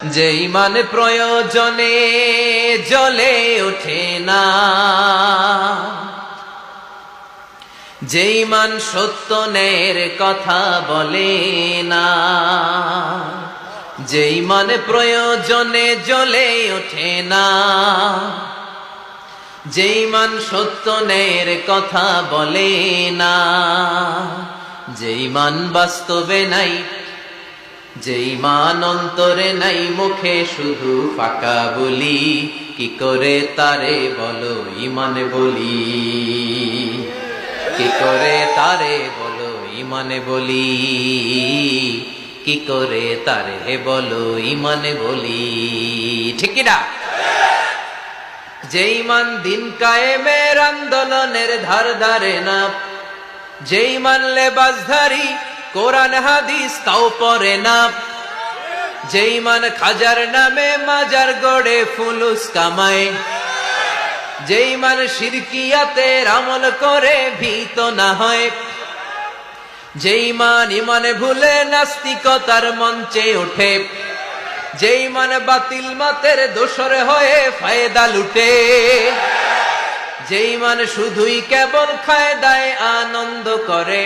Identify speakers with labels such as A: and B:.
A: যে ইমান প্রয়োজনে জ্বলে ওঠে না, যে ইমান সত্য ন্যায়ের কথা বলে না, যে ইমান প্রয়োজনে জ্বলে ওঠে না, যে ইমান সত্য ন্যায়ের কথা বলে না, যে ইমান বাস্তবে নাই, যে ইমান অন্তরে নাই, মুখে শুধু ফাঁকা বলি, কি করে তারে বলো ইমান বলি, কি করে তারে বলো ইমান বলি, কি করে তারে বলো ইমান বলি, ঠিক কি না? যে ইমান দিন কায়েমের আন্দোলনের ধার ধারে না, যে ইমান লেবাসধারী কোরআন হাদিস তাও পড়ে না, যে ইমান খাজার নামে মাজার গড়ে ফুলুস কামায়, যে ইমান শিরকিয়াতের আমল করে ভীত না হয়, যে ইমান ইমানে ভুলে নাস্তিকতার মঞ্চে ওঠে, যে ইমান বাতিল মতের দোসর হয়ে ফায়দা লুটে, যে ইমান শুধুই কেবল ফায়দায় আনন্দ করে,